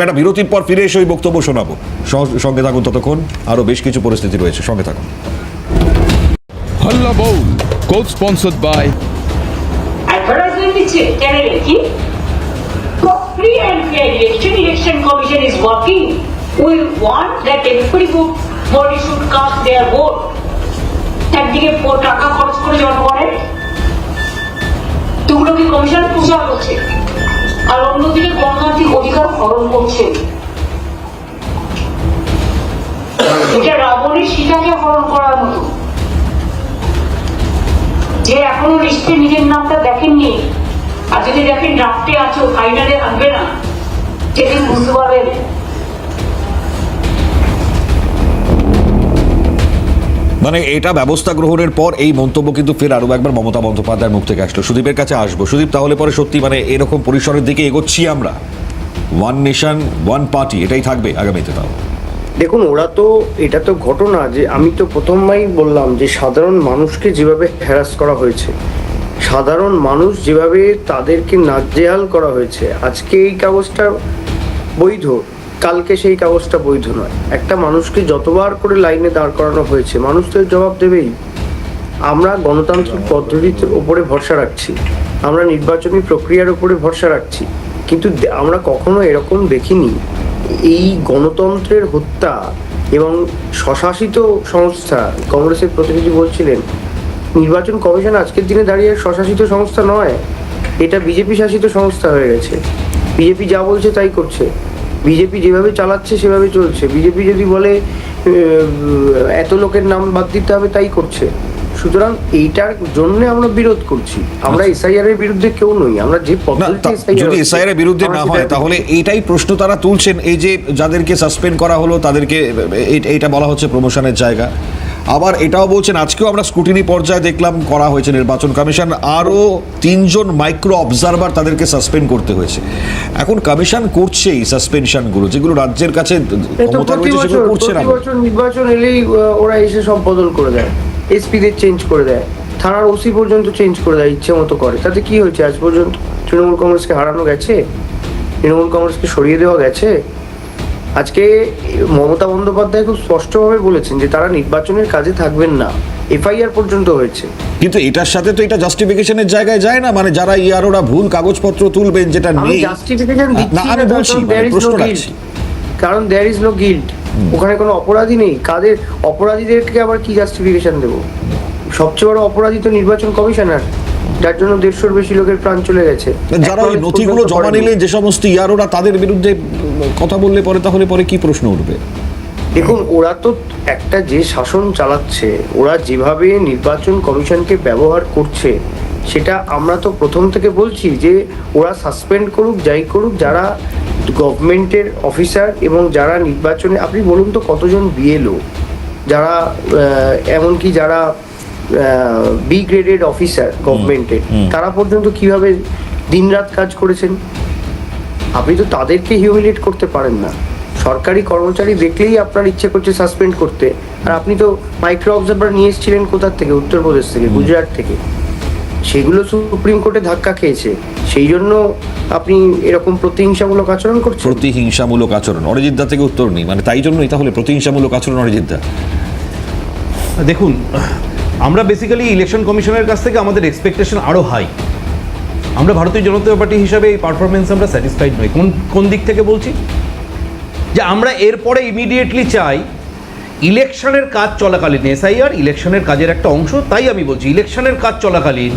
একটা বিরতির পর ফিরে এসে ওই বক্তব্য শোনাবো। সঙ্গে থাকুন, ততক্ষণ আরো বেশ কিছু পরিস্থিতি রয়েছে, সঙ্গে থাকুন। হল্লা বউল কোড স্পন্সর্ড বাই অ্যাডভার্টাইজমেন্ট দিচ্ছে চ্যানেলে কি free and fair election commission is working we want that everybody should caste there vote. একদিকে টাকা খরচ করে জনগণের তুগুলো কি কমিশন প্রচার করছে, আর অন্যদিকে গণতান্ত্রিক অধিকার হরণ করছে। এটা রাবণের সীতাকে হরণ করার মতো। যে এখনো লিস্টে নিজের নামটা দেখেননি, আর যদি দেখেন ড্রাফটে আছো, ফাইনালে থাকবে না, সেদিন বুঝতে পারবেন। মানে এটা ব্যবস্থা গ্রহণের পর এই মন্তব্য কিন্তু ফের আরো একবার মমতা বন্দ্যোপাধ্যায়ের মুখ থেকে আসলো। সুদীপের কাছে আসবো। সুদীপ, তাহলে পরে সত্যি মানে এরকম পরিসরের দিকে এগোচ্ছি আমরা, ওয়ান নেশন ওয়ান পার্টি এটাই থাকবে আগামীতে? তাও দেখুন, এটা তো ঘটনা যে আমি তো প্রথমেই বললাম যে সাধারণ মানুষকে যেভাবে হ্যারাস করা হয়েছে, সাধারণ মানুষ যেভাবে তাদেরকে নাজেহাল করা হয়েছে, আজকে এই কাগজটা বৈধ, কালকে সেই কাগজটা বৈধ নয়। একটা মানুষকে যতবার করে লাইনে দাঁড় করানো হয়েছে, মানুষ তো জবাব দেবেই। আমরা গণতান্ত্রিক পদ্ধতির ওপরে ভরসা রাখছি, আমরা নির্বাচনী প্রক্রিয়ার উপরে ভরসা রাখছি, কিন্তু আমরা কখনো এরকম দেখিনি এই গণতন্ত্রের হত্যা এবং স্বশাসিত সংস্থা। কংগ্রেসের প্রতিনিধি বলছিলেন নির্বাচন কমিশন আজকের দিনে দাঁড়িয়ে স্বশাসিত সংস্থা নয়, এটা বিজেপি শাসিত সংস্থা হয়ে গেছে। বিজেপি যা বলছে তাই করছে, বিজেপি যেভাবে চালাচ্ছে সেভাবে চলছে। বিজেপি যদি বলে এত লোকের নাম বাদ দিতে হবে, তাই করছে। সুতরাং এইটার জন্য আমরা বিরোধ করছি। আমরা এসআইআর এর বিরুদ্ধে কেউ নই, আমরা যে পদ্ধতিতে যদি এসআইআর এর বিরুদ্ধে না হয় তাহলে এইটাই প্রশ্ন তারা তুলছেন, এই যে যাদেরকে সাসপেন্ড করা হলো তাদেরকে এইটা বলা হচ্ছে প্রমোশনের জায়গা। আবার এটাও বলছেন আজকেও আমরা স্ক্রুটিনি পর্যায়ে দেখলাম করা হয়েছে নির্বাচন কমিশন, আরও 3 জন মাইক্রো অবজারভার তাদেরকে সাসপেন্ড করতে হয়েছে। এখন কমিশন করছে এই সাসপেনশনগুলো, যেগুলো রাজ্যের কাছে ক্ষমতা রয়েছে সেগুলো করছে না। নির্বাচন এলেই ওরা এসে সব বদল করে দেয়, এসপিদের চেঞ্জ করে দেয়, থানার ওসি পর্যন্ত চেঞ্জ করে দেয়, ইচ্ছে মতো করে। তাতে কি হয়েছে? আজ পর্যন্ত তৃণমূল কংগ্রেসকে হারানো গেছে? তৃণমূল কংগ্রেসকে সরিয়ে দেওয়া গেছে? আজকে মমতা বন্দ্যোপাধ্যায় খুব স্পষ্টভাবে বলেছেন যে তারা নির্বাচনের কাজে থাকবেন না, এফআইআর পর্যন্ত হয়েছে। কিন্তু এটার সাথে তো এটা জাস্টিফিকেশনের জায়গায় যায় না, মানে যারা ইয়ারোরা ভুল কাগজপত্র তুলবেন যেটা নেই। জাস্টিফিকেশন দিচ্ছি আমি বলছি, প্রশ্ন রাখছি, কারণ দেয়ার ইজ নো গিল্ট। ওখানে কোনো অপরাধী নেই, কাদের অপরাধীদেরকে আবার কি জাস্টিফিকেশন দেবো? সবচেয়ে বড় অপরাধী তো নির্বাচন কমিশনার, যার জন্য 150-র বেশি লোকের প্রাণ চলে গেছে। যারা ওই নথিগুলো জমা নিলে যে সমস্ত ইয়ারোরা তাদের বিরুদ্ধে কথা বললে পরে তাহলে পরে কি প্রশ্ন উঠবে? দেখুন, ওরা তো একটা যে শাসন চালাচ্ছে, ওরা যেভাবে নির্বাচন কমিশনকে ব্যবহার করছে, সেটা আমরা তো প্রথম থেকে বলছি যে ওরা সাসপেন্ড করুক, যাই করুক, যারা গভর্নমেন্টের অফিসার এবং যারা নির্বাচনে, আপনি বলুন তো কতজন বিএলও, যারা এমনকি যারা বি গ্রেডেড অফিসার গভর্নমেন্টের, তারা পর্যন্ত কিভাবে দিনরাত কাজ করেছেন। আপনি তো তাদেরকে হিউমিলিয়েট করতে পারেন না। সরকারি কর্মচারী দেখলেই আপনার ইচ্ছে করছে সাসপেন্ড করতে, আর আপনি তো মাইক্রো অবজারভার নিয়ে এসেছিলেন কোথার থেকে? উত্তরপ্রদেশ থেকে, গুজরাট থেকে। সেগুলো সুপ্রিম কোর্টে ধাক্কা খেয়েছে, সেই জন্য আপনি এরকম প্রতিহিংসামূলক আচরণ করছেন। প্রতিহিংসামূলক আচরণ, অরিজিৎ দা থেকে উত্তর নেই, মানে তাই জন্যই তাহলে প্রতিহিংসামূলক আচরণ অরিজিৎ দা? দেখুন, আমরা বেসিক্যালি ইলেকশন কমিশনের কাছ থেকে আমাদের এক্সপেকটেশন আরও হাই। আমরা ভারতীয় জনতা পার্টি হিসাবে এই পারফরমেন্স আমরা স্যাটিসফাইড নই। কোন দিক থেকে বলছি? যে আমরা এরপরে ইমিডিয়েটলি চাই ইলেকশনের কাজ চলাকালীন, এসআইআর ইলেকশনের কাজের একটা অংশ, তাই আমি বলছি ইলেকশনের কাজ চলাকালীন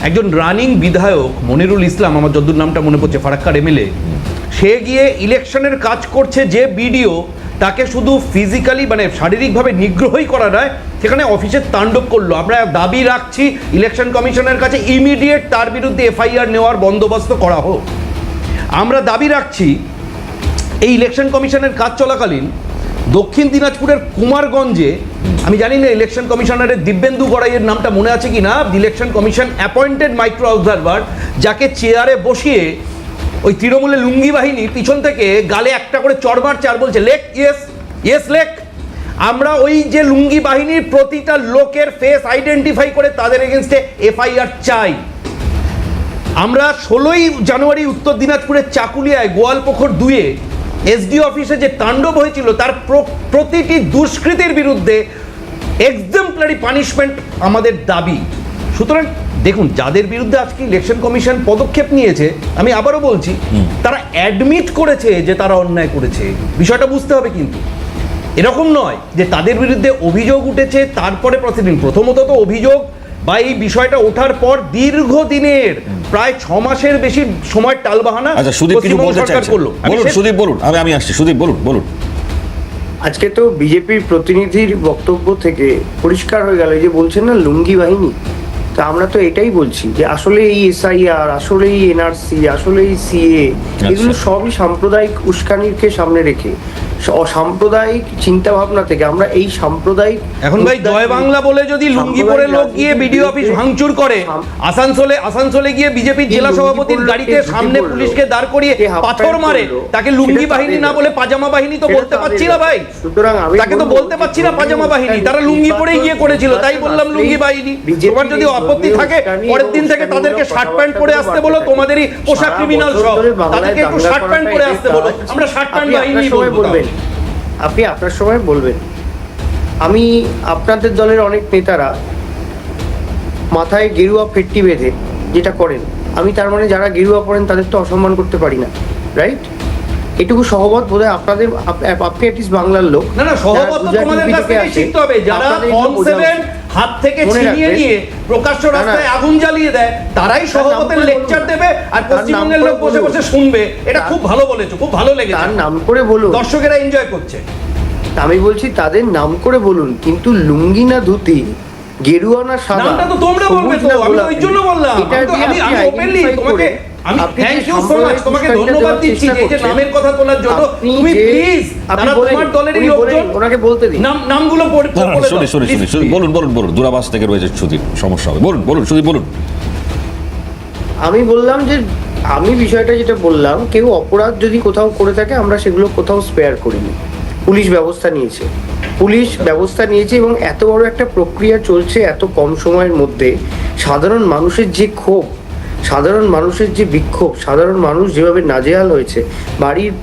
একজন রানিং বিধায়ক মনিরুল ইসলাম, আমার যদ্দূর নামটা মনে পড়ছে, ফারাক্কার এমএলএ, সে গিয়ে ইলেকশনের কাজ করছে, যে বিডিও তাকে শুধু ফিজিক্যালি মানে শারীরিকভাবে নিগ্রহই করা নয়, সেখানে অফিসের তাণ্ডব করলো। আমরা দাবি রাখছি ইলেকশন কমিশনের কাছে ইমিডিয়েট তার বিরুদ্ধে এফআইআর নেওয়ার বন্দোবস্ত করা হোক। আমরা দাবি রাখছি এই ইলেকশন কমিশনের কাজ চলাকালীন দক্ষিণ দিনাজপুরের কুমারগঞ্জে, আমি জানি না ইলেকশন কমিশনারের দিব্যেন্দু গড়াইয়ের নামটা মনে আছে কি না, election commission appointed micro observer, যাকে চেয়ারে বসিয়ে ওই তৃণমূলের লুঙ্গি বাহিনী পিছন থেকে গালে একটা করে চড় মারছে আর বলছে লেখ, ইয়েস ইয়েস লেখ। আমরা ওই যে লুঙ্গি বাহিনীর প্রতিটা লোকের ফেস আইডেন্টিফাই করে তাদের এগেনস্টে এফআইআর চাই। আমরা 16ই জানুয়ারি উত্তর দিনাজপুরের চাকুলিয়ায় গোয়ালপুকুর 2-এ এসডি অফিসে যে তাণ্ডব হয়েছিল তার প্রতিটি দুষ্কৃতির বিরুদ্ধে এক্সাম্পলারি পানিশমেন্ট আমাদের দাবি। সুতরাং দেখুন, যাদের বিরুদ্ধে আজকে ইলেকশন কমিশন পদক্ষেপ নিয়েছে, আমি আবারও বলছি, তারা অ্যাডমিট করেছে যে তারা অন্যায় করেছে। বিষয়টা বুঝতে হবে, কিন্তু এরকম নয় যে তাদের বিরুদ্ধে অভিযোগ উঠেছে তারপরে প্রসিডিং। প্রথমত তো অভিযোগ বা এই বিষয়টা ওঠার পর দীর্ঘদিনের প্রায় 6 মাসের বেশি সময় টালবাহানা আচ্ছা, সুদীপ কিছু পশ্চিমবঙ্গ বলতে সরকার চাইছেন? করলো। বলুন সুদীপ, বলুন, আমি আসছি। সুদীপ বলুন, বলুন। আজকে তো বিজেপির প্রতিনিধির বক্তব্য থেকে পরিষ্কার হয়ে গেল যে বলছেন না লুঙ্গি বাহিনী, তা আমরা তো এটাই বলছি যে আসলে এই এসআইআর, আসলে এই এনআরসি, আসলে এই সিএ, এগুলো সবই সাম্প্রদায়িক উস্কানিকে সামনে রেখে অসাম্প্রদায়িক চিন্তা ভাবনা থেকে আমরা এই সাম্প্রদায়িক এখন ভাই জয় বাংলা বলে যদি লুঙ্গি পরে লোক গিয়ে বিডিও অফিস ভাঙচুর করে, আসানসোলে গিয়ে বিজেপির জেলা সভাপতির গাড়িতে সামনে পুলিশকে দাঁড় করিয়ে পাথর মারে, তাকে লুঙ্গি বাহিনী না বলে পাজামা বাহিনী তো বলতে পারছি না ভাই। সুতরাং আমি তাকে তো বলতে পারছি না পাজামা বাহিনী, তারা লুঙ্গি পরেই গিয়ে করেছিল, তাই বললাম লুঙ্গি বাহিনী। তোমার যদি আপত্তি থাকে পরের দিন থেকে তাদেরকে শার্ট প্যান্ট পরে আসতে বলো, তোমাদেরই পোশাক ক্রিমিনাল সব, তাদেরকে একটু শার্ট প্যান্ট পরে আসতে বলো, আমরা শার্ট প্যান্ট বাহিনী বলবো। আপনি আপনার সময় বলবেন। আমি আপনাদের দলের অনেক নেতারা মাথায় গেরুয়া ফেট্টি বেঁধে যেটা করেন, আমি তার মানে যারা গেরুয়া পড়েন তাদের তো অসম্মান করতে পারি না, রাইট? এটুকু সহবত বোধহয় আপনাদের, আপনি অ্যাটলিস্ট বাংলার লোক। না না, সহবত তো তোমাদের কাছ থেকে শিখতে হবে। যারা ফর্ম 7 হাত থেকে ছিনিয়ে নিয়ে প্রকাশ্য রাস্তায় আগুন জ্বালিয়ে দেয়, তারাই সহবতের লেকচার দেবে আর পশ্চিমবঙ্গের লোক বসে বসে শুনবে। এটা খুব ভালো বলেছো, খুব ভালো লেগেছে। তার নাম করে বলুন, দর্শকেরা এনজয় করছে। আমি বলছি তাদের নাম করে বলুন, কিন্তু লুঙ্গি না ধুতি, গেরুয়া না সাদা, নামটা তো তোমরা বলবে তো, আমি ওই জন্য বললাম। আমি ওপেনলি তোমাকে, আমি থ্যাংক ইউ সো মাচ, তোমাকে ধন্যবাদ দিচ্ছি যে এই যে নামের কথা তোলার জন্য। তুমি প্লিজ তোমার দলের লোকজন ওনাকে বলতে দিন, নামগুলো বলে শুনি, বলুন, দূরাভাস থেকে রয়েছে সুদীপ, সমস্যা হবে। বলুন সুদীপ, বলুন। আমি বললাম যে আমি বিষয়টা যেটা বললাম, কেউ অপরাধ যদি কোথাও করে থাকে আমরা সেগুলো কোথাও স্পেয়ার করিনি। পুলিশ ব্যবস্থা নিয়েছে এবং এত বড় একটা প্রক্রিয়া চলছে এত কম সময়ের মধ্যে। সাধারণ মানুষের যে ক্ষোভ, সাধারণ মানুষের যে বিক্ষোভ, সাধারণ মানুষ যেভাবে নাজেহাল হয়েছে, বাড়ির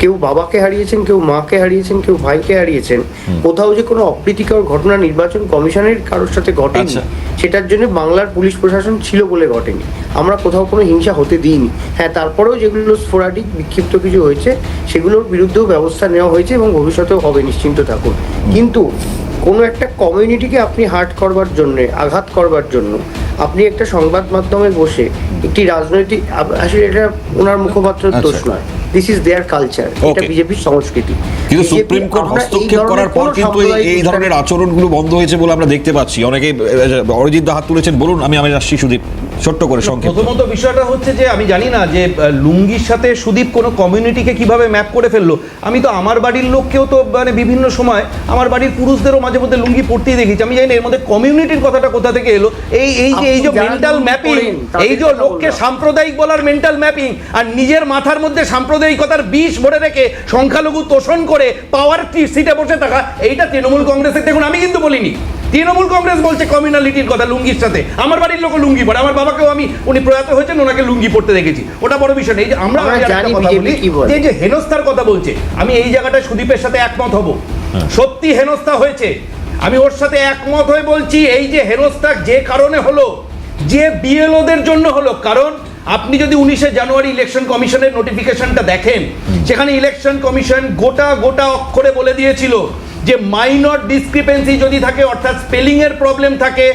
কেউ বাবাকে হারিয়েছেন, কেউ মাকে হারিয়েছেন, কেউ ভাইকে হারিয়েছেন, কোথাও যে কোনো অপ্রীতিকর ঘটনা নির্বাচন কমিশনের কারোর সাথে ঘটেনি, সেটার জন্য বাংলার পুলিশ প্রশাসন ছিল বলে ঘটেনি। আমরা কোথাও কোনো হিংসা হতে দিইনি। হ্যাঁ, তারপরেও যেগুলো স্পোরাডিক বিক্ষিপ্ত কিছু হয়েছে সেগুলোর বিরুদ্ধেও ব্যবস্থা নেওয়া হয়েছে এবং ভবিষ্যতেও হবে, নিশ্চিন্ত থাকুন। কিন্তু কোনো একটা কমিউনিটিকে আপনি হার্ট করবার জন্যে, আঘাত করবার জন্য আপনি একটা সংবাদ মাধ্যমে বসে একটি রাজনৈতিক, আসলে এটা ওনার মুখপাত্রের দোষ নয়, দিস ইজ দেয়ার কালচার, এটা বিজেপির সংস্কৃতি। কিন্তু সুপ্রিম কোর্ট হস্তক্ষেপ করার পর কিন্তু এই ধরনের আচরণগুলো বন্ধ হয়েছে বলে আমরা দেখতে পাচ্ছি। অনেকে, অরিজিৎ দা হাত তুলেছেন, বলুন। আমি আসছি সুদীপ, ছোট্ট করে সংক্ষেপে। প্রথমত বিষয়টা হচ্ছে যে আমি জানি না যে লুঙ্গির সাথে সুদীপ কোনো কমিউনিটিকে কিভাবে ম্যাপ করে ফেললো। আমি তো আমার বাড়ির লোককেও তো মানে বিভিন্ন সময় আমার বাড়ির পুরুষদেরও মাঝে মধ্যে লুঙ্গি পড়তেই দেখেছি। আমি জানি না এর মধ্যে কমিউনিটির কথাটা কোথা থেকে এলো। এই যে মেন্টাল ম্যাপিং, এই যে লোককে সাম্প্রদায়িক বলার মেন্টাল ম্যাপিং, আর নিজের মাথার মধ্যে সাম্প্রদায়িকতার বিষ ভরে রেখে সংখ্যালঘু তোষণ করে পাওয়ার সিটে বসে থাকা, এইটা তৃণমূল কংগ্রেসের। দেখুন, আমি কিন্তু বলিনি, তৃণমূল কংগ্রেস বলছে কমিউনালিটির কথা লুঙ্গির সাথে। আমার বাড়ির লোক লুঙ্গি পরে, আমার বাবাকেও আমি, উনি প্রয়াত হয়েছেন, ওনাকে লুঙ্গি পড়তে দেখেছি, ওটা বড় বিষয় নেই। যে আমরা কথা বলি যে হেনস্থার কথা বলছে, আমি এই জায়গাটায় সুদীপের সাথে একমত হব। সত্যি হেনস্থা হয়েছে, আমি ওর সাথে একমত হয়ে বলছি। এই যে হেনস্থা যে কারণে হলো, যে বিএলওদের জন্য হলো, কারণ আপনি যদি 19শে জানুয়ারি ইলেকশন কমিশনের নোটিফিকেশনটা দেখেন, সেখানে ইলেকশন কমিশন গোটা অক্ষরে বলে দিয়েছিল যে মাইনর ডিসক্রিপেন্সি যদি থাকে, অর্থাৎ স্পেলিং এর প্রবলেম থাকে,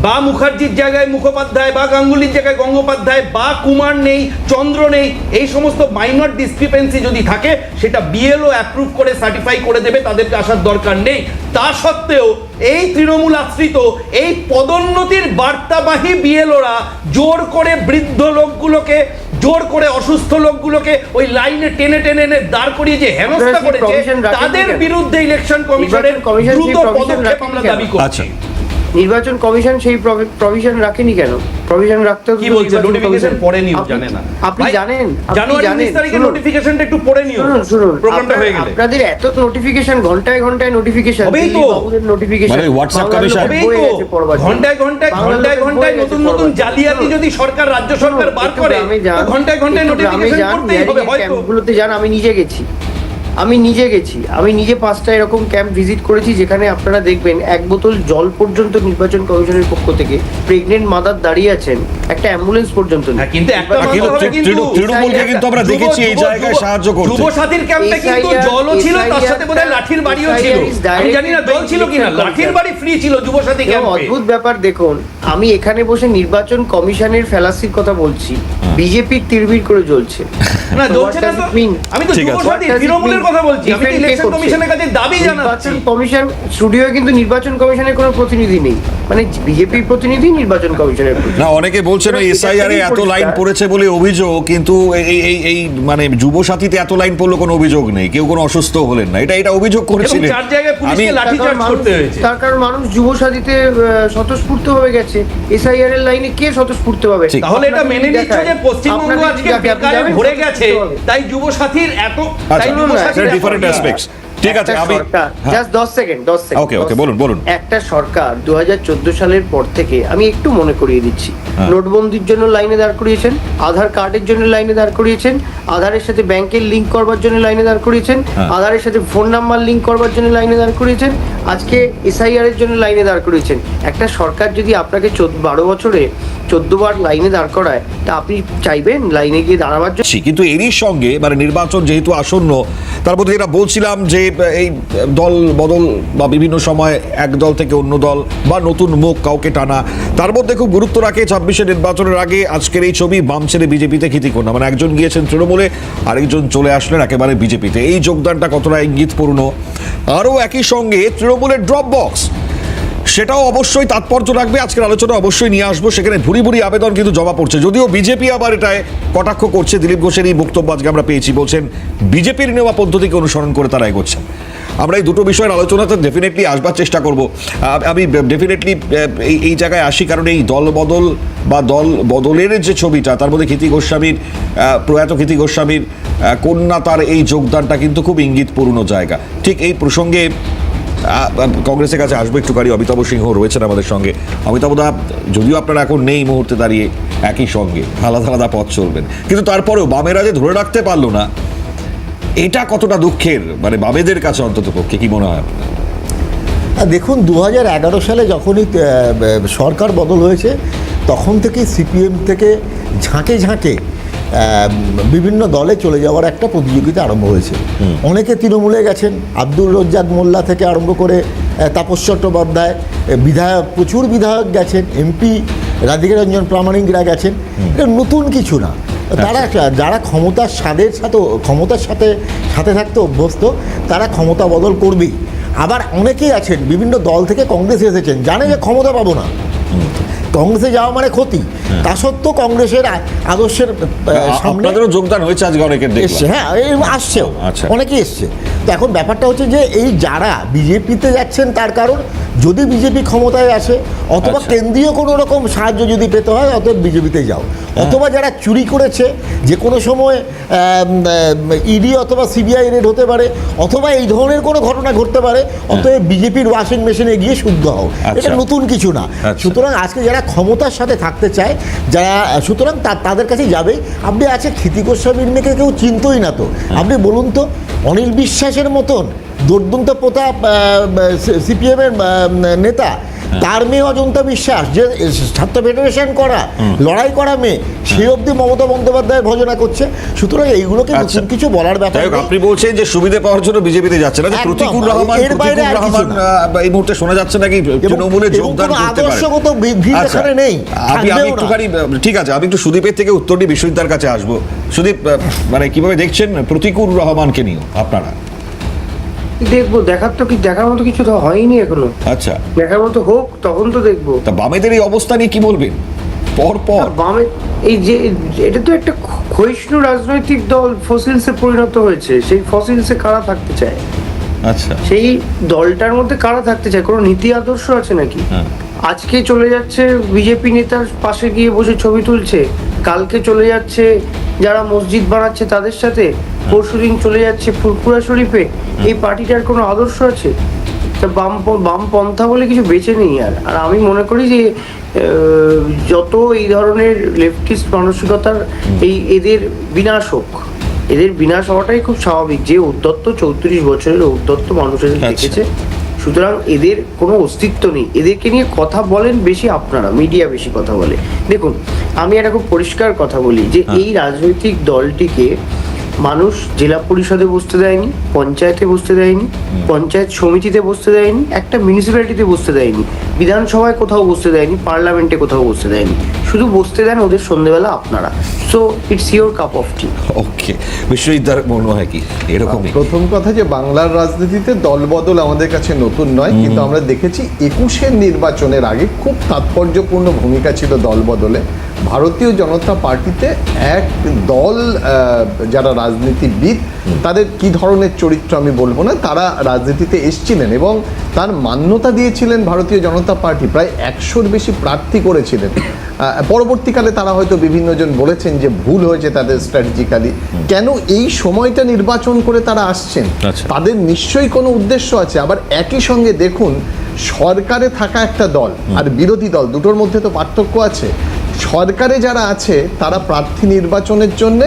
বা মুখার্জির জায়গায় মুখোপাধ্যায়, বা গাঙ্গুলির জায়গায় গঙ্গোপাধ্যায়, বা কুমার নেই, চন্দ্র নেই, এই সমস্ত মাইনর ডিসক্রিপেন্সি যদি থাকে, সেটা বিএলও অ্যাপ্রুভ করে সার্টিফাই করে দেবে, তাদেরকে আসার দরকার নেই। তা সত্ত্বেও এই তৃণমূল আশ্রিত এই পদোন্নতির বার্তাবাহী বিএলওরা জোর করে বৃদ্ধ লোকগুলোকে, জোর করে অসুস্থ লোকগুলোকে ওই লাইনে টেনে দাঁড় করিয়ে যে হেনস্থা করেছে, তাদের বিরুদ্ধে ইলেকশন কমিশনের দ্রুত পদক্ষেপ আমরা দাবি করছি। নির্বাচন কমিশন সেই প্রভিশন রাখেনি কেন? প্রভিশন রাখতে কি বলছে? নোটিফিকেশন পড়ে নিও, জানে না আপনি জানেন? জানুয়ারি 19 তারিখে নোটিফিকেশনটা একটু পড়ে নিও, শুনুন, প্রোগ্রামটা হয়ে গেলে। আপনাদের এত নোটিফিকেশন, ঘন্টায় নোটিফিকেশন, হবেই তো নোটিফিকেশন, মানে হোয়াটসঅ্যাপ কমিশন, ঘন্টায় নতুন জালিয়াতি যদি সরকার, রাজ্য সরকার বার করে, ঘন্টায় নোটিফিকেশন করতেই হবে। হয়তো ক্যাম্পগুলোতে যান, আমি নিজে গেছি, আমি নিজে গেছি, আমি নিজে 5টা এরকম ক্যাম্প ভিজিট করেছি যেখানে আপনারা দেখবেন 1 বোতল জল পর্যন্ত নির্বাচন কমিশনের পক্ষ থেকে প্রেগনেন্ট মাদার দাঁড়িয়ে আছেন, একটা অ্যাম্বুলেন্স পর্যন্ত নেই। হ্যাঁ, কিন্তু একটা কিন্তু কথা হলো কিন্তু তৃণমূলকে কিন্তু আমরা দেখেছি এই জায়গায় সাহায্য করতে। যুব সাথীর ক্যাম্পে কিন্তু জলও ছিল, তার সাথে বোধহয় লাঠির বাড়িও ছিল। আমি জানি না জল ছিল কিনা, লাঠির বাড়ি ফ্রি ছিল যুব সাথী ক্যাম্পে। অদ্ভুত ব্যাপার দেখুন, আমি এখানে বসে নির্বাচন কমিশনের ফ্যালাসির কথা বলছি, বিজেপির তিরবির করে জ্বলছে। না জ্বলছে না তো, আমি তো যুব সাথী তৃণমূলের কথা বলছি, আমি তো ইলেকশন কমিশনের কাছে দাবি জানাচ্ছি। কমিশন স্টুডিও কিন্তু নির্বাচন কমিশনের কোনো প্রতিনিধি নেই, মানে বিজেপির প্রতিনিধি নির্বাচন কমিশনের প্রতিনিধি। না, অনেকে বলছেন ওই এসআইআর এ এত লাইন পড়েছে বলে অভিযোগ, কিন্তু এই মানে যুব সাথীতে এত লাইন পড়লো কোনো অভিযোগ নেই, কেউ কোনো অসুস্থ হলেন না, এটা অভিযোগ করেছিলেন। 4 জায়গায় পুলিশকে লাঠিচার্জ করতে হয়েছে। তার কারণ মানুষ যুব সাথীতে স্বতঃস্ফূর্ত ভাবে গেছে, এসআইআর এর লাইনে কে স্বতঃস্ফূর্ত ভাবে? তাহলে এটা মেনে নিচ্ছ যে পশ্চিমবঙ্গ আজকে বেকারে ভরে গেছে, তাই যুব সাথীর এত, তাই যুব সাথীর ডিফারেন্ট অ্যাসপেক্টস। ঠিক আছে, আমি জাস্ট 10 সেকেন্ড ওকে বলুন। একটা সরকার 2014 সালের পর থেকে, আমি একটু মনে করিয়ে দিচ্ছি, নোটবন্দির জন্য লাইনে দাঁড় করিয়েছেন, আধার কার্ডের জন্য লাইনে দাঁড় করিয়েছেন, আধারের সাথে ব্যাংকের লিংক করবার জন্য লাইনে দাঁড় করিয়েছেন, আধারের সাথে ফোন নাম্বার লিংক করবার জন্য লাইনে দাঁড় করিয়েছেন, আজকে এসআইআর এর জন্য লাইনে দাঁড় করিয়েছেন। একটা সরকার যদি আপনাকে 12 বছরে 14 বার লাইনে দাঁড় করায়, তা আপনি চাইবেন লাইনে গিয়ে দাঁড়াবার জন্য? কিন্তু এরই সঙ্গে মানে নির্বাচন যেহেতু আসন্ন, তার মধ্যে যেটা বলছিলাম যে এই দল বদল বা বিভিন্ন সময় এক দল থেকে অন্য দল বা নতুন মুখ কাউকে টানা, তার মধ্যে খুব গুরুত্ব রাখে 26 নির্বাচনের আগে আজকের এই ছবি, বাম ছেড়ে বিজেপিতে ক্ষিতিকোণ, মানে একজন গিয়েছেন তৃণমূলে, আরেকজন চলে আসলেন একেবারে বিজেপিতে। এই যোগদানটা কতটা ইঙ্গিতপূর্ণ? আরও একই সঙ্গে তৃণমূলের ড্রপ বক্স, সেটাও অবশ্যই তাৎপর্য রাখবে। আজকের আলোচনা অবশ্যই নিয়ে আসবো, সেখানে ভুরি ভুরি আবেদন কিন্তু জমা পড়ছে, যদিও বিজেপি আবার এটায় কটাক্ষ করছে। দিলীপ ঘোষের এই বক্তব্য আজকে আমরা পেয়েছি, বলছেন বিজেপির নেওয়া পদ্ধতিকে অনুসরণ করে তারা এগোচ্ছেন। আমরা এই দুটো বিষয়ের আলোচনাতে ডেফিনেটলি আসবার চেষ্টা করব। আমি ডেফিনেটলি এই জায়গায় আসি কারণ এই দল বদল বা দল বদলের যে ছবিটা, তার মধ্যে ক্ষিতি গোস্বামীর, প্রয়াত ক্ষিতি গোস্বামীর কন্যা, তার এই যোগদানটা কিন্তু খুব ইঙ্গিতপূর্ণ জায়গা। ঠিক এই প্রসঙ্গে কংগ্রেসের কাছে আসবো একটুখানি। অমিতাভ সিংহ রয়েছেন আমাদের সঙ্গে। অমিতাভদা, যদিও আপনারা এখন নেই মুহূর্তে দাঁড়িয়ে, একই সঙ্গে আলাদা আলাদা পথ চলবেন, কিন্তু তারপরেও বামেরা যে ধরে রাখতে পারলো না, এটা কতটা দুঃখের, মানে বামেদের কাছে অন্তত পক্ষে, কি মনে হয়? দেখুন, 2011 সালে যখনই সরকার বদল হয়েছে, তখন থেকে সিপিএম থেকে ঝাঁকে ঝাঁকে বিভিন্ন দলে চলে যাওয়ার একটা প্রতিযোগিতা আরম্ভ হয়েছে। অনেকে তৃণমূলে গেছেন, আব্দুল রজ্জাক মোল্লা থেকে আরম্ভ করে তাপস চট্টোপাধ্যায়, বিধায়ক, প্রচুর বিধায়ক গেছেন, এমপি রাধিকা রঞ্জন প্রামাণিকরা গেছেন। এটা নতুন কিছু না। তারা যারা ক্ষমতার সাথে থাকতে অভ্যস্ত, তারা ক্ষমতা বদল করবেই। আবার অনেকেই আছেন বিভিন্ন দল থেকে কংগ্রেসে এসেছেন, জানে যে ক্ষমতা পাবো না, কংগ্রেসে যাওয়া মানে ক্ষতি, তা সত্ত্বেও কংগ্রেসের আদর্শের সামনে যোগদান হয়েছে আজকে অনেকের দেখছি। হ্যাঁ, আসছেও, আচ্ছা, অনেকেই এসছে। তো এখন ব্যাপারটা হচ্ছে যে এই যারা বিজেপিতে যাচ্ছেন, তার কারণ যদি বিজেপি ক্ষমতায় আসে, অথবা কেন্দ্রীয় কোনো রকম সাহায্য যদি পেতে হয়, অতএব বিজেপিতে যাও। অথবা যারা চুরি করেছে, যে কোনো সময় ইডি অথবা সিবিআই রেড হতে পারে, অথবা এই ধরনের কোনো ঘটনা ঘটতে পারে, অতএব বিজেপির ওয়াশিং মেশিনে গিয়ে শুদ্ধ হও। এটা নতুন কিছু না। সুতরাং আজকে যারা ক্ষমতার সাথে থাকতে চায়, যারা, সুতরাং তাদের কাছে যাবেই। আপনি আছে ক্ষিতি গোস্বামীর মেয়েকে কেউ চিনতই না, তো আপনি বলুন তো, অনিল বিশ্বাসের মতন দুর্দান্ত প্রতাপ সিপিএমের নেতা, তার মেয়ে অজন্তা বিশ্বাস, যে ছাত্র ফেডারেশন করা, লড়াই করা মেয়ে, সেই অবধি মমতা বন্দ্যোপাধ্যায়ের ভজনা করছে। সুতরাং এইগুলোকে নতুন কিছু বলার ব্যাপার। আপনি বলছেন যে সুবিধা পাওয়ার জন্য বিজেপিতে যাচ্ছে না, প্রতিকুল রহমান এই মুহূর্তে শোনা যাচ্ছে নাকি তৃণমূলে যোগদান করতে পারে? আদর্শগত ভিড় এখানে নেই। আমি একটুখানি, ঠিক আছে, আমি একটু সুদীপের থেকে উত্তরটি বিশ্বজিৎদার কাছে আসবো। সুদীপ, মানে কিভাবে দেখছেন প্রতিকুল রহমানকে নিয়ে আপনারা? দেখবো, দেখার মতো কিছু তো হয়নি এখনো। আচ্ছা, দেখার মতো হোক, তখন তো দেখবো। তা বামেদের এই অবস্থা নিয়ে কি বলবেন? বামে এই যে, এটা তো একটা ক্ষয়িষ্ণু রাজনৈতিক দল ফসিলসে পরিণত হয়েছে। সেই ফসিলসে কারা থাকতে চায়? আচ্ছা, সেই দলটার মধ্যে কারা থাকতে চায়? কোনো নীতি আদর্শ আছে নাকি? আজকে চলে যাচ্ছে বিজেপি নেতার পাশে গিয়ে বসে ছবি তুলছে, কালকে চলে যাচ্ছে যারা মসজিদ বানাচ্ছে তাদের সাথে, পরশুদিন চলে যাচ্ছে ফুরফুরা শরীফে। এই পার্টিটার কোনো আদর্শ আছে? বাম পন্থা বলে কিছু বেঁচে নেই। আর আমি মনে করি যে যত এই ধরনের লেফটিস্ট মানসিকতার এদের বিনাশ হোক, এদের বিনাশ হওয়াটাই খুব স্বাভাবিক, যে উদ্ধত্ত 34 বছরের উদ্ধত্ত মানুষের দেখেছে। সুতরাং এদের কোনো অস্তিত্ব নেই। এদেরকে নিয়ে কথা বলেন বেশি আপনারা, মিডিয়া বেশি কথা বলে। দেখুন, আমি একটা খুব পরিষ্কার কথা বলি যে এই রাজনৈতিক দলটিকে মানুষ জেলা পরিষদে বসতে দেয়নি, পঞ্চায়েতে বসতে দেয়নি, পঞ্চায়েত সমিতিতে বসতে দেয়নি, একটা মিউনিসিপ্যালিটিতে বসতে দেয়নি, বিধানসভায় কোথাও বসতে দেয়নি, পার্লামেন্টে কোথাও বসতে দেয়নি। শুধু বসতে দেন ওদের সন্ধ্যেবেলা আপনারা। So it's your cup of tea. Okay, বিশ্বজিৎদার মনে হয় কি এরকমই? প্রথম কথা যে বাংলার রাজনীতিতে দলবদল আমাদের কাছে নতুন নয়, কিন্তু আমরা দেখেছি 21-এর নির্বাচনের আগে খুব তাৎপর্যপূর্ণ ভূমিকা ছিল দলবদলে। ভারতীয় জনতা পার্টিতে এক দল যারা রাজনীতিবিদ, তাদের কি ধরনের চরিত্র আমি বলবো না, তারা রাজনীতিতে এসছিলেন এবং তার মান্যতা দিয়েছিলেন ভারতীয় জনতা পার্টি। প্রায় 100-র বেশি প্রার্থী করেছিলেন। পরবর্তীকালে তারা হয়তো বিভিন্নজন বলেছেন যে ভুল হয়েছে তাদের স্ট্র্যাটেজিক্যালি। কেন এই সময়টা নির্বাচন করে তারা আসছেন? তাদের নিশ্চয়ই কোনো উদ্দেশ্য আছে। আবার একই সঙ্গে দেখুন, সরকারে থাকা একটা দল আর বিরোধী দল দুটোর মধ্যে তো পার্থক্য আছে। সরকারে যারা আছে তারা প্রার্থী নির্বাচনের জন্য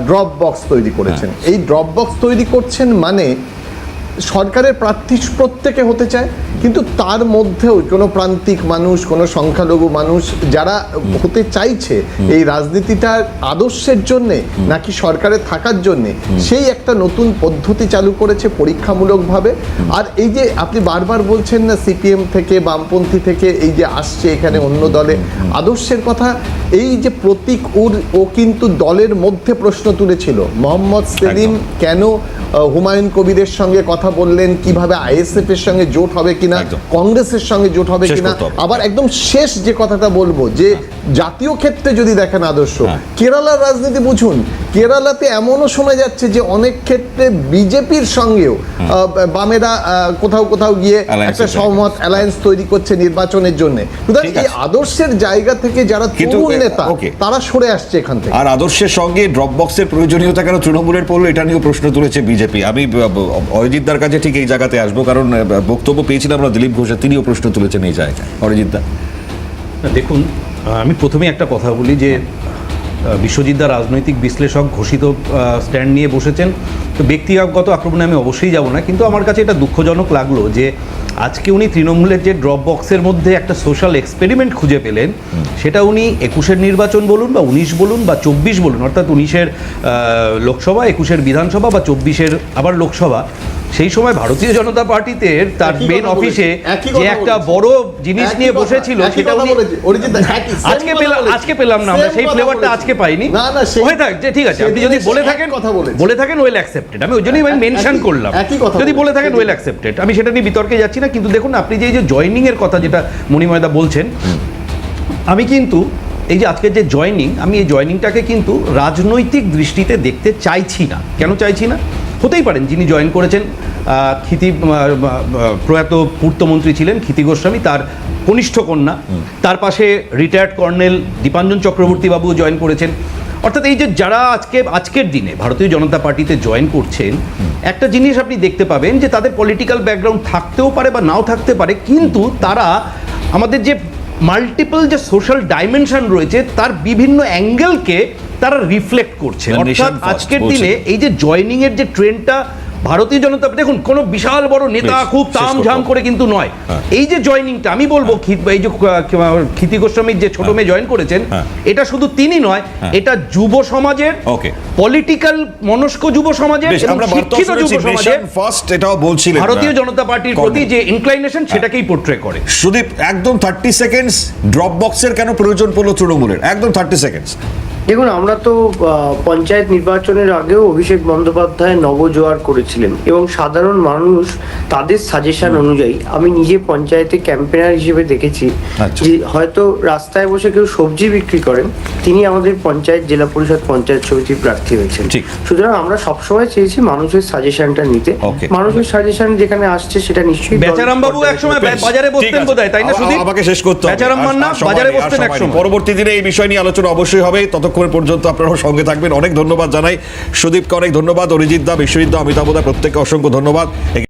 ড্রপ বক্স তৈরি করেছেন। এই ড্রপ বক্স তৈরি করছেন মানে সরকারের প্রার্থী প্রত্যেকে হতে চায়, কিন্তু তার মধ্যেও কোনো প্রান্তিক মানুষ, কোনো সংখ্যালঘু মানুষ যারা হতে চাইছে এই রাজনীতিটার আদর্শের জন্যে নাকি সরকারে থাকার জন্যে, সেই একটা নতুন পদ্ধতি চালু করেছে পরীক্ষামূলকভাবে। আর এই যে আপনি বারবার বলছেন না সিপিএম থেকে, বামপন্থী থেকে এই যে আসছে এখানে অন্য দলে আদর্শের কথা, এই যে প্রতীক ও কিন্তু দলের মধ্যে প্রশ্ন তুলেছিল। মোহাম্মদ সেলিম কেন হুমায়ুন কবিরের সঙ্গে কথা বললেন, কিভাবে আইএসএফ এর সঙ্গে জোট হবে কিনা, কংগ্রেসের সঙ্গে জোট হবে কিনা। আবার একদম শেষ যে কথাটা বলবো, যে জাতীয় ক্ষেত্রে যদি দেখেন আদর্শ, কেরালার রাজনীতি বুঝুন। কেরালাতে এমনও শোনা যাচ্ছে যে অনেক ক্ষেত্রে বিজেপির সঙ্গেও বামেরা কোথাও কোথাও গিয়ে একটা সহমত অ্যালায়েন্স তৈরি করছে নির্বাচনের জন্য। সুতরাং এই আদর্শের জায়গা থেকে যারা তরুণ নেতা তারা সরে আসছে এখান থেকে। আর আদর্শের সঙ্গে ড্রপ বক্সের প্রয়োজনীয়তা কেন তৃণমূলের পড়লো, এটা নিয়েও প্রশ্ন তুলেছে বিজেপি। আমি অরিজিৎদার কাছে ঠিক এই জায়গাতে আসবো, কারণ বক্তব্য পেয়েছিলাম আমরা দিলীপ ঘোষের, তিনিও প্রশ্ন তুলেছেন এই জায়গায়। অরিজিৎদা, দেখুন, আমি প্রথমে একটা কথা বলি যে বিশ্বজিৎদা রাজনৈতিক বিশ্লেষক ঘোষিত স্ট্যান্ড নিয়ে বসেছেন, তো ব্যক্তিগত আক্রমণে আমি অবশ্যই যাব না, কিন্তু আমার কাছে এটা দুঃখজনক লাগলো যে আজকে উনি তৃণমূলের যে ড্রপ বক্সের মধ্যে একটা সোশ্যাল এক্সপেরিমেন্ট খুঁজে পেলেন, সেটা উনি 21-এর নির্বাচন বলুন বা 19 বলুন বা 24 বলুন, অর্থাৎ 19-এর লোকসভা, 21-এর বিধানসভা বা 24-এর আবার লোকসভা, সেই সময় ভারতীয় জনতা পার্টিতে তার মেন অফিসে যে একটা বড় জিনিস নিয়ে বসেছিল, সেটা আজকে পেলাম না আমরা, সেই ফ্লেভারটা আজকে পাইনি। হয়ে থাক যে ঠিক আছে, আপনি যদি বলে থাকেন ওয়েল অ্যাকসেপ্টেড, আমি ওই জন্যই আমি মেনশন করলাম, যদি বলে থাকেন ওয়েল অ্যাকসেপ্টেড, আমি সেটা নিয়ে বিতর্কে যাচ্ছি না। কিন্তু দেখুন, আপনি যে জয়নিং এর কথা যেটা মণিময়দা বলছেন, আমি কিন্তু এই যে আজকের যে জয়নিং, আমি এই জয়নিংটাকে কিন্তু রাজনৈতিক দৃষ্টিতে দেখতে চাইছি না। কেন চাইছি না? হতেই পারেন যিনি জয়েন করেছেন প্রয়াত পূর্তমন্ত্রী ছিলেন ক্ষিতি গোস্বামী, তার কনিষ্ঠ কন্যা, তার পাশে রিটায়ার্ড কর্নেল দীপাঞ্জন চক্রবর্তী বাবু জয়েন করেছেন। অর্থাৎ এই যে যারা আজকের দিনে ভারতীয় জনতা পার্টিতে জয়েন করছেন, একটা জিনিস আপনি দেখতে পাবেন যে তাদের পলিটিক্যাল ব্যাকগ্রাউন্ড থাকতেও পারে বা নাও থাকতে পারে, কিন্তু তারা আমাদের যে মাল্টিপল যে সোশ্যাল ডাইমেনশন রয়েছে তার বিভিন্ন অ্যাঙ্গেলকে তারা রিফ্লেক্ট করছে। অর্থাৎ আজকের দিনে এই যে জয়নিং এর যে ট্রেন্ডটা ভারতীয় জনতা, দেখুন কোনো বিশাল বড় নেতা খুব তামঝাম করে কিন্তু নয়, এই যে জয়নিংটা আমি বলবো, এই যে ক্ষিতি গোস্বামীর যে ছোট মেয়ে জয়েন করেছেন, এটা শুধু তিনি নয়, এটা যুব সমাজের, পলিটিক্যাল মনস্ক যুব সমাজের, শিক্ষিত যুব সমাজের ফার্স্ট এটাও বলছিলেন ভারতীয় জনতা পার্টির প্রতি যে ইনক্লাইনেশন, সেটাকেই পোর্ট্রে করে। সুদীপ, একদম 30 সেকেন্ডস, ড্রপ বক্সের কেন প্রয়োজন পড়লো তৃণমূলের? একদম 30 সেকেন্ডস। দেখুন, আমরা তো পঞ্চায়েত নির্বাচনের আগেও অভিষেক বন্দ্যোপাধ্যায় নবজোয়ার করেছিলেন এবং সাধারণ মানুষ তাদের সাজেশন অনুযায়ী, আমি নিজে পঞ্চায়েতে ক্যাম্পেনার হিসেবে দেখেছি যে হয়তো রাস্তায় বসে কেউ সবজি বিক্রি করেন, তিনি আমাদের পঞ্চায়েত, জেলা পরিষদ, পঞ্চায়েত সমিতির প্রার্থী হয়েছেন। সুতরাং আমরা সবসময় চেয়েছি মানুষের সাজেশনটা নিতে। মানুষের সাজেশন যেখানে আসছে সেটা নিশ্চয়ই। বেচারাম বাবু একসময় বাজারে বসতেন বোধহয়, তাই না? শুধু আমাকে শেষ করতে হবে। বেচারাম মান্না বাজারে বসতেন একসময়। পরবর্তী দিনে এই বিষয় নিয়ে আলোচনা অবশ্যই হবে, ততক্ষণ পর্যন্ত আপনারাও সঙ্গে থাকবেন। অনেক ধন্যবাদ জানাই সুদীপকে, অনেক ধন্যবাদ অরিজিৎ দা, বিশ্বজিৎ দা, অমিতাভ দা, প্রত্যেককে অসংখ্য ধন্যবাদ।